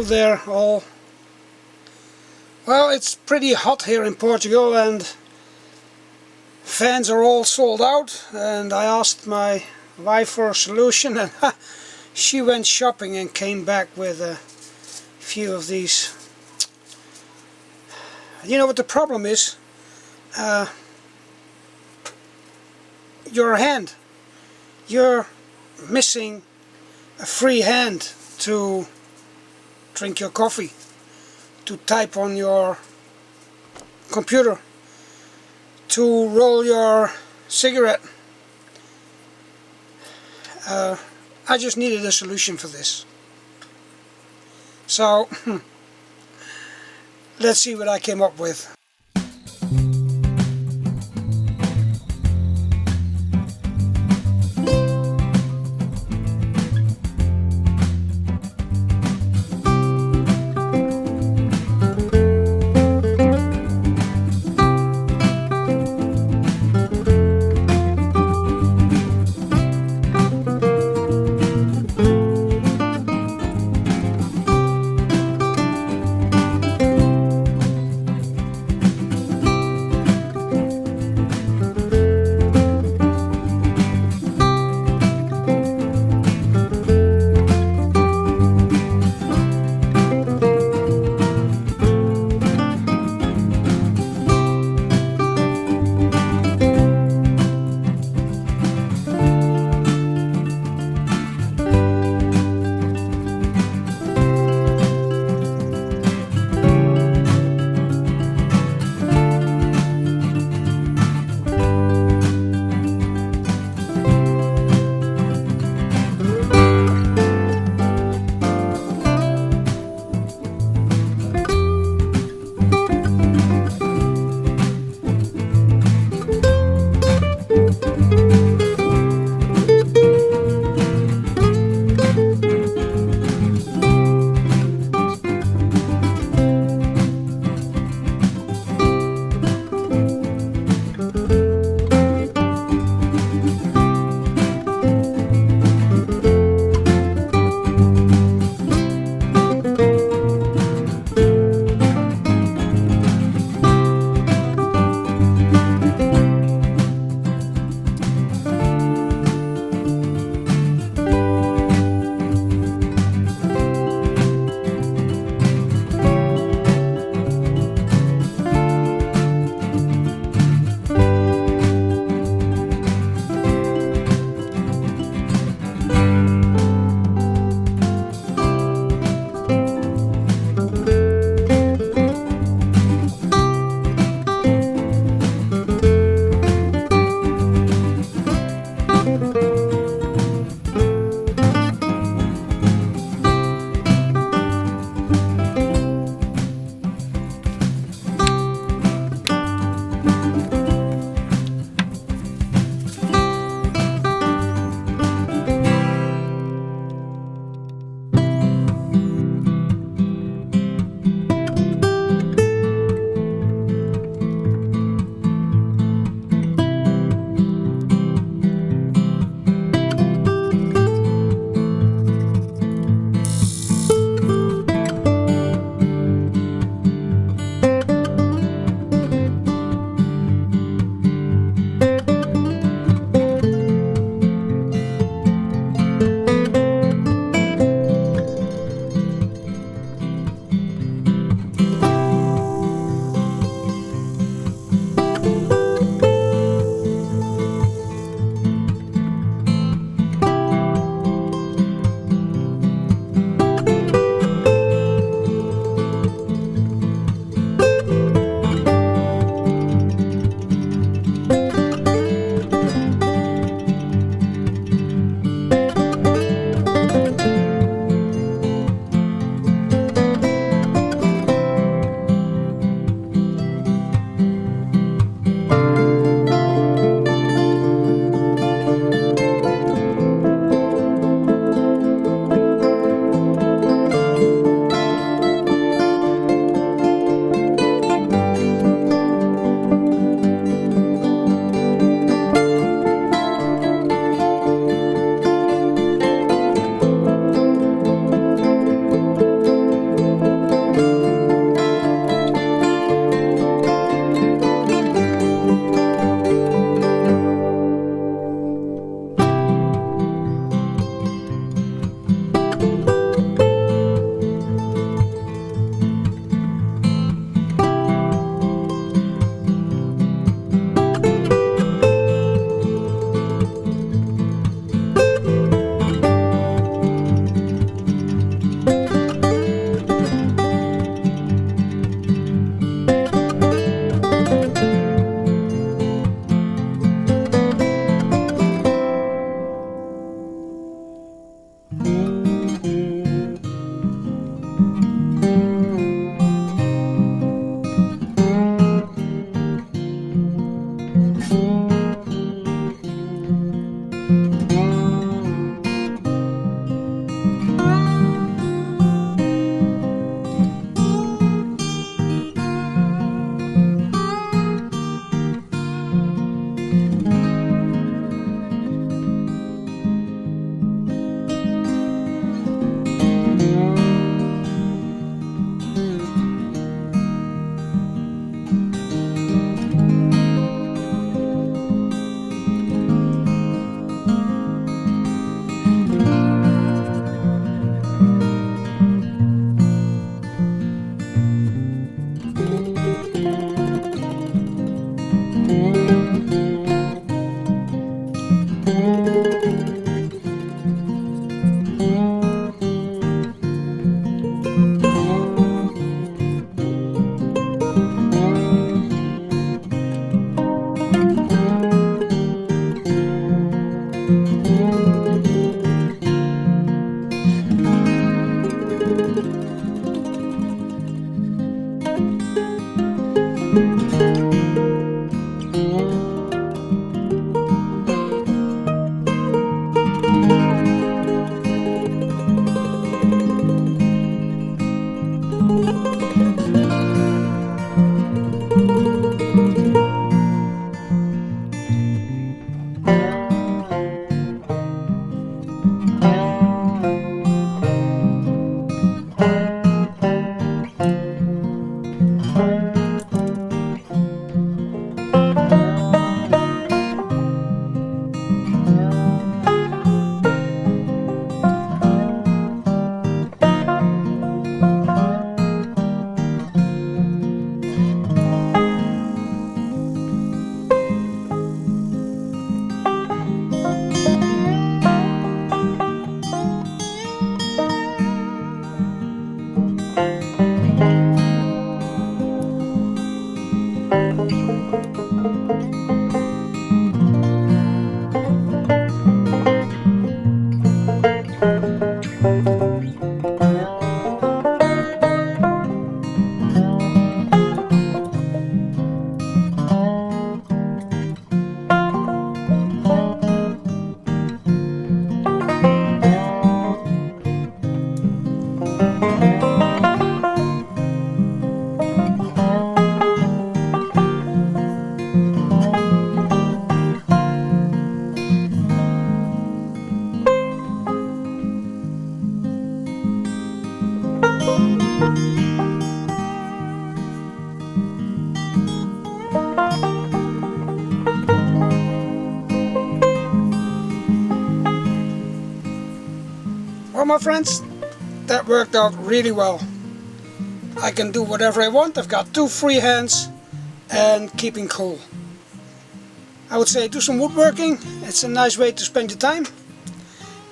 there all. Well, it's pretty hot here in Portugal and fans are all sold out, and I asked my wife for a solution, and she went shopping and came back with a few of these. You know what the problem is? Your hand. You're missing a free hand to drink your coffee, to type on your computer, to roll your cigarette. I just needed a solution for this. So let's see what I came up with. Well, my friends, that worked out really well. I can do whatever I want. I've got 2 free hands and keeping cool. I would say do some woodworking. It's a nice way to spend your time.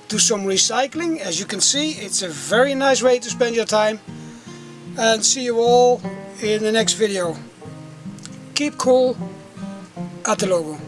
Do some recycling. As you can see, it's a very nice way to spend your time. And see you all in the next video. Keep cool. At the logo.